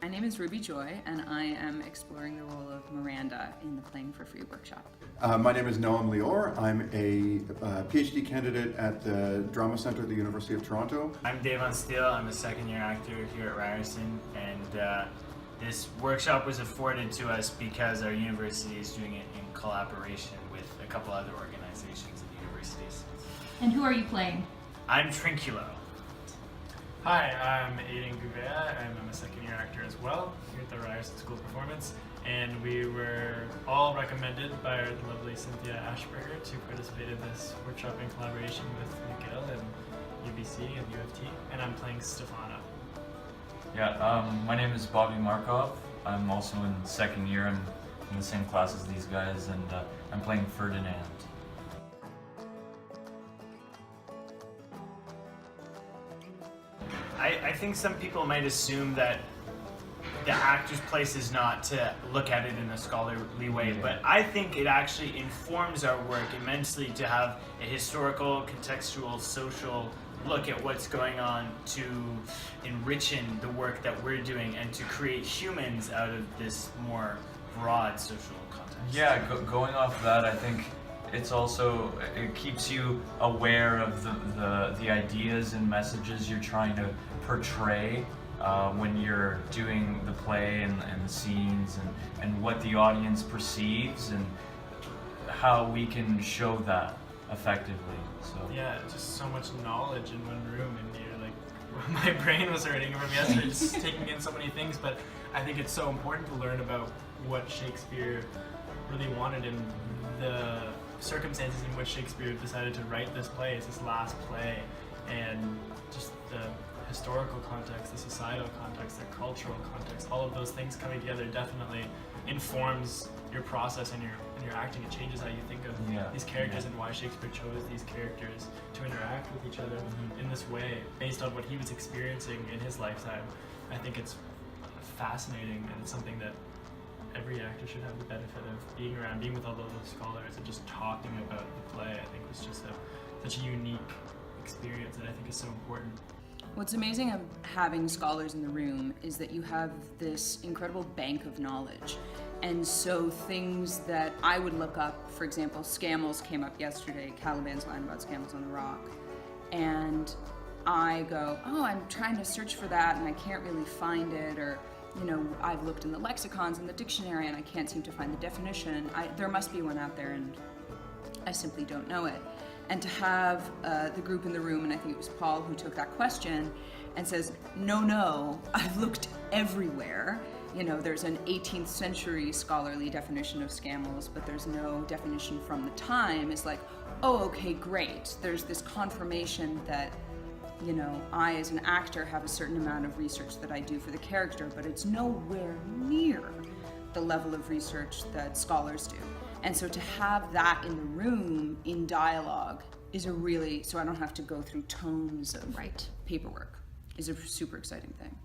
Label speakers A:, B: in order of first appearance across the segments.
A: My name is Ruby Joy, and I am exploring the role of Miranda in the Playing for Free workshop.
B: My name is Noam Lior. I'm a PhD candidate at the Drama Center at the University of Toronto.
C: I'm Davon Steele. I'm a second-year actor here at Ryerson, and this workshop was afforded to us because our university is doing it in collaboration with a couple other organizations and universities.
D: And who are you playing?
C: I'm Trinculo.
E: Hi, I'm Aiden Gouveia, and I'm a second-year actor as well here at the Ryerson School of Performance. And we were all recommended by our lovely Cynthia Ashberger to participate in this workshop in collaboration with McGill and UBC and UFT. And I'm playing Stefano.
F: Yeah, my name is Bobby Markov. I'm also in second year. I'm in the same class as these guys, and I'm playing Ferdinand.
C: I think some people might assume that the actor's place is not to look at it in a scholarly way, but I think it actually informs our work immensely to have a historical, contextual, social look at what's going on to enrichen the work that we're doing and to create humans out of this more broad social context.
F: Yeah, going off that, I think it's also, it keeps you aware of the ideas and messages you're trying to portray when you're doing the play and the scenes and what the audience perceives and how we can show that effectively. So
E: Yeah, just so much knowledge in one room, and you're like, my brain was hurting from yesterday just taking in so many things, but I think it's so important to learn about what Shakespeare really wanted and the circumstances in which Shakespeare decided to write this play. It's his last play, and just the historical context, the societal context, the cultural context, all of those things coming together definitely informs your process and your acting. It changes how you think of these characters and why Shakespeare chose these characters to interact with each other in this way based on what he was experiencing in his lifetime. I think it's fascinating, and it's something that every actor should have the benefit of being around, being with all those scholars and just talking about the play. I think was just such a unique experience that I think is so important.
A: What's amazing of having scholars in the room is that you have this incredible bank of knowledge. And so things that I would look up, for example, Scammels came up yesterday, Caliban's line about Scammels on the Rock. And I go, oh, I'm trying to search for that and I can't really find it, or I've looked in the lexicons and the dictionary and I can't seem to find the definition. There must be one out there and I simply don't know it. And to have the group in the room, and I think it was Paul who took that question and says, no, I've looked everywhere. There's an 18th century scholarly definition of Scammels, but there's no definition from the time. It's like, oh, okay, great. There's this confirmation that I as an actor have a certain amount of research that I do for the character, but it's nowhere near the level of research that scholars do. And so to have that in the room in dialogue is so I don't have to go through tomes of paperwork, is a super exciting thing.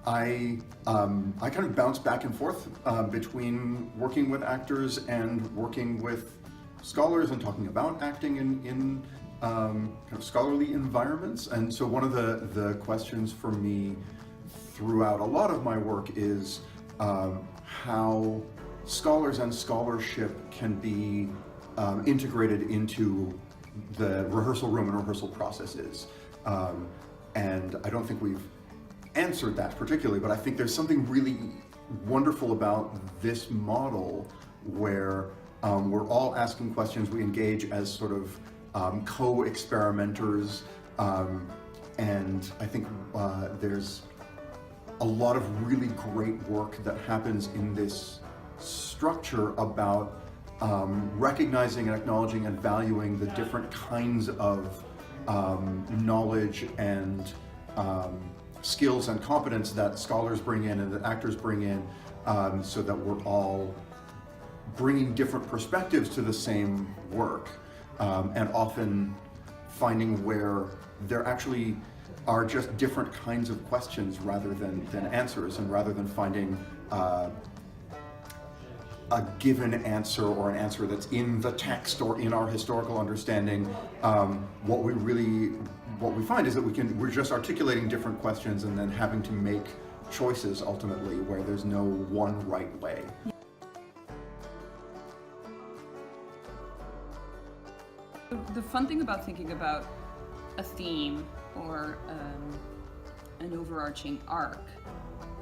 B: I kind of bounce back and forth between working with actors and working with scholars and talking about acting in kind of scholarly environments. And so one of the questions for me throughout a lot of my work is how scholars and scholarship can be integrated into the rehearsal room and rehearsal processes. And I don't think we've answered that particularly, but I think there's something really wonderful about this model where we're all asking questions. We engage as sort of co-experimenters, and I think there's a lot of really great work that happens in this structure about recognizing and acknowledging and valuing the different kinds of knowledge and skills and competence that scholars bring in and that actors bring in, so that we're all bringing different perspectives to the same work, and often finding where there actually are just different kinds of questions rather than answers, and rather than finding a given answer or an answer that's in the text or in our historical understanding, what we really what we find is that we're just articulating different questions and then having to make choices ultimately where there's no one right way.
A: The fun thing about thinking about a theme or an overarching arc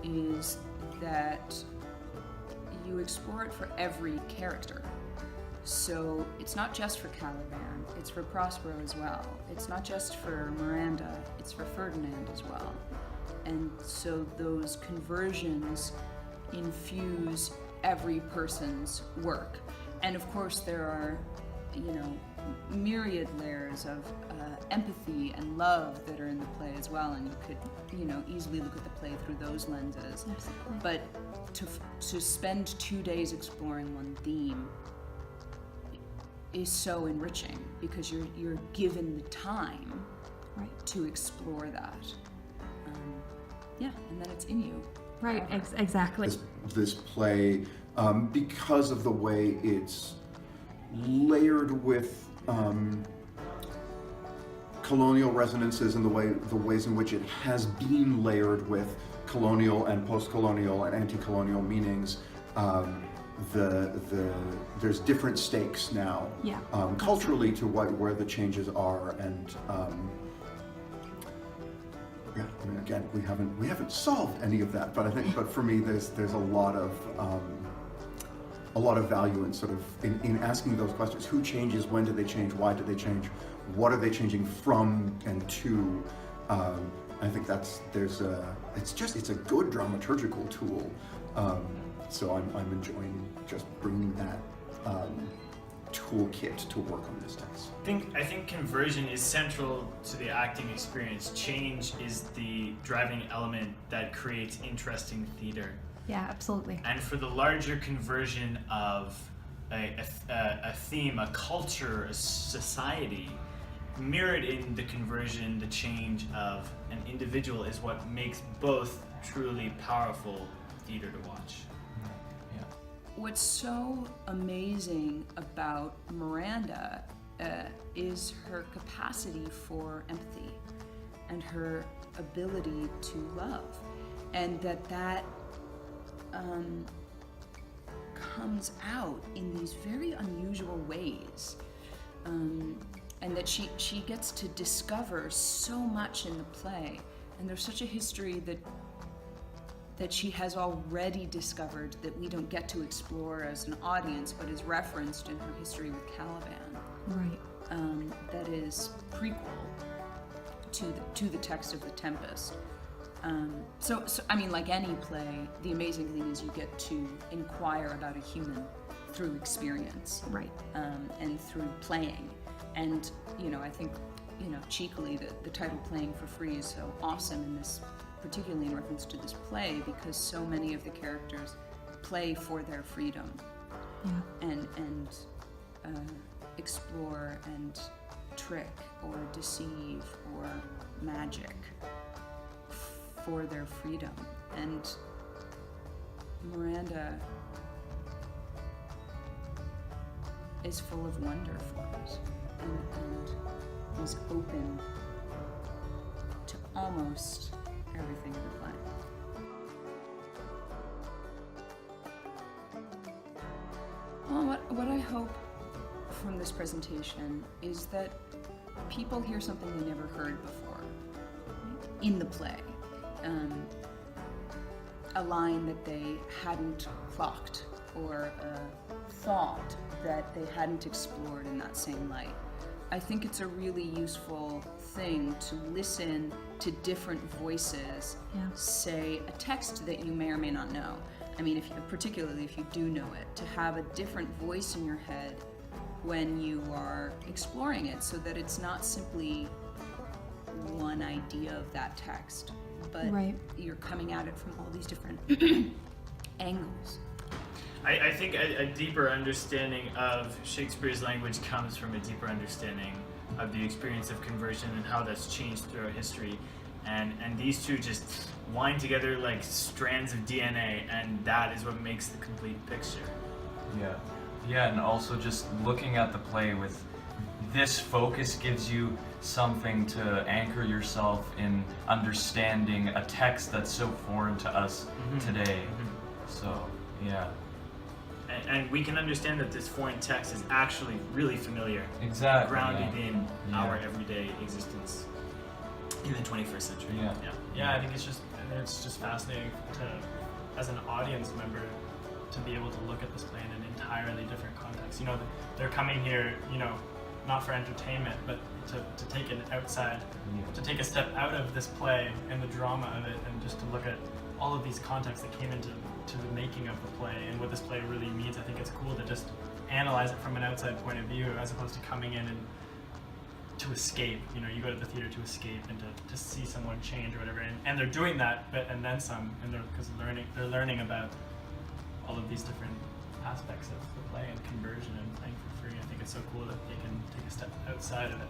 A: is that you explore it for every character. So it's not just for Caliban, it's for Prospero as well. It's not just for Miranda, it's for Ferdinand as well. And so those conversions infuse every person's work. And of course there are, myriad layers of empathy and love that are in the play as well, and you could, easily look at the play through those lenses.
D: Absolutely.
A: But to spend 2 days exploring one theme is so enriching because you're given the time
D: Right.
A: to explore that. And then it's in you.
D: Right. Exactly.
B: This play, because of the way it's layered with colonial resonances and the ways in which it has been layered with colonial and post-colonial and anti-colonial meanings, there's different stakes now,
D: Yeah.
B: culturally to where the changes are, and again, we haven't solved any of that, but for me, there's a lot of value in sort of in asking those questions. Who changes? When do they change? Why do they change? What are they changing from and to? I think it's a good dramaturgical tool. So I'm enjoying just bringing that toolkit to work on this text.
C: I think conversion is central to the acting experience. Change is the driving element that creates interesting theater.
D: Yeah. Absolutely.
C: And for the larger conversion of a theme, a culture, a society, mirrored in the conversion, the change of an individual is what makes both truly powerful theater to watch.
F: Yeah.
A: What's so amazing about Miranda is her capacity for empathy and her ability to love, and that comes out in these very unusual ways, and that she gets to discover so much in the play, and there's such a history that she has already discovered that we don't get to explore as an audience, but is referenced in her history with Caliban.
D: Right.
A: That is prequel to the text of The Tempest. So I mean, like any play, the amazing thing is you get to inquire about a human through experience,
D: Right.
A: and through playing. And I think cheekily the title "Playing for Free" is so awesome in this, particularly in reference to this play, because so many of the characters play for their freedom
D: Yeah.
A: and explore and trick or deceive or magic for their freedom. And Miranda is full of wonder for it and is open to almost everything in the play. Well, what I hope from this presentation is that people hear something they never heard before in the play. A line that they hadn't clocked, or a thought that they hadn't explored in that same light. I think it's a really useful thing to listen to different voices say a text that you may or may not know. I mean, particularly if you do know it, to have a different voice in your head when you are exploring it, so that it's not simply one idea of that text, but
D: Right.
A: you're coming at it from all these different angles.
C: I think a deeper understanding of Shakespeare's language comes from a deeper understanding of the experience of conversion and how that's changed throughout history. And these two just wind together like strands of DNA, and that is what makes the complete picture.
F: Yeah, and also just looking at the play with this focus gives you something to anchor yourself in understanding a text that's so foreign to us today. So, yeah.
C: And we can understand that this foreign text is actually really familiar,
F: Exactly.
C: grounded
F: yeah.
C: in
F: Yeah.
C: our everyday existence in the 21st century.
F: Yeah.
E: Yeah, I think it's just fascinating to, as an audience member, to be able to look at this play in an entirely different context. You know, they're coming here, you know, not for entertainment, but to take an outside, to take a step out of this play and the drama of it, and just to look at all of these contexts that came into the making of the play and what this play really means. I think it's cool to just analyze it from an outside point of view, as opposed to coming in and to escape. You know, you go to the theater to escape and to see someone change or whatever, and they're doing that, and then some, and they're learning about all of these different aspects of the play and conversion and playing for free. I think it's so cool that they can take a step outside of it.